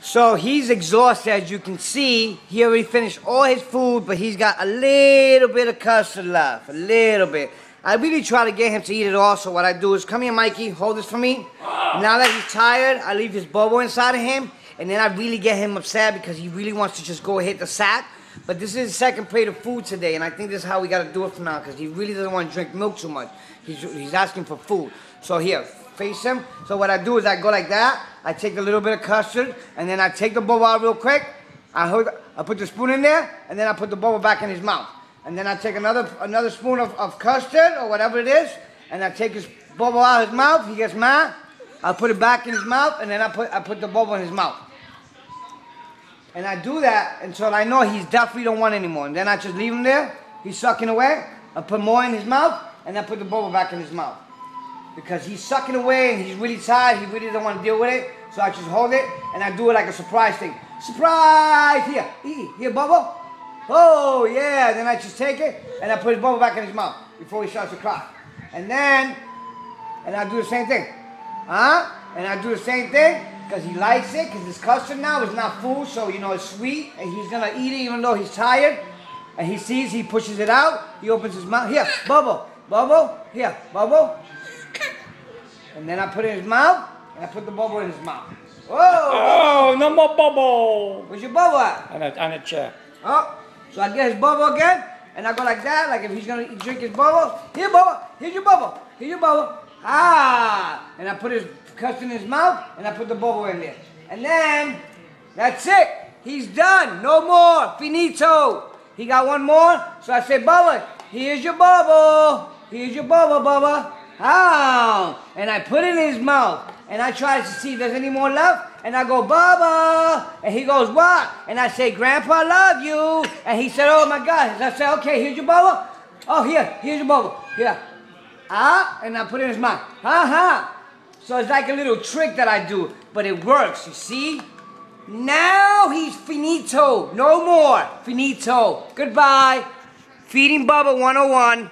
So he's exhausted, as you can see. He already finished all his food, but he's got a little bit of custard left. A little bit. I really try to get him to eat it all, so what I do is, come here, Mikey, hold this for me. Now that he's tired, I leave his bubble inside of him, and then I really get him upset because he really wants to just go hit the sack. But this is his second plate of food today, and I think this is how we got to do it from now, because he really doesn't want to drink milk too much. He's asking for food. So here, face him. So what I do is I go like that. I take a little bit of custard, and then I take the bubble out real quick. I put the spoon in there, and then I put the bubble back in his mouth. And then I take another spoon of custard, or whatever it is, and I take his bubble out of his mouth. He gets mad. I put it back in his mouth, and then I put the bubble in his mouth. And I do that until I know he's definitely don't want anymore. And then I just leave him there. He's sucking away. I put more in his mouth, and I put the bubble back in his mouth. Because he's sucking away, and he's really tired. He really doesn't want to deal with it. So I just hold it, and I do it like a surprise thing. Surprise! Here, bubble. Oh, yeah. Then I just take it, and I put his bubble back in his mouth before he starts to cry. And I do the same thing. And I do the same thing. Because he likes it, because it's custard now, it's not food, so you know it's sweet, and he's gonna eat it even though he's tired. And he sees, he pushes it out, he opens his mouth. Here, bubble, here, bubble. And then I put it in his mouth, and I put the bubble in his mouth. Whoa! Oh, no more bubble! Where's your bubble at? On a chair. Oh, so I get his bubble again, and I go like that, like if he's gonna drink his bubble. Here, bubble, here's your bubble, here's your bubble. And I put his custard in his mouth, and I put the bubble in there. And then, that's it. He's done. No more. Finito. He got one more, so I say, Bubba, here's your bubble. Here's your bubble, Bubba. And I put it in his mouth, and I try to see if there's any more left, and I go, Bubba. And he goes, what? And I say, Grandpa, I love you. And he said, oh, my God. And I say, okay, here's your bubble. Oh, here's your bubble. Here. And I put it in his mouth. So it's like a little trick that I do, but it works, you see? Now he's finito. No more. Finito. Goodbye. Feeding Bubba 101.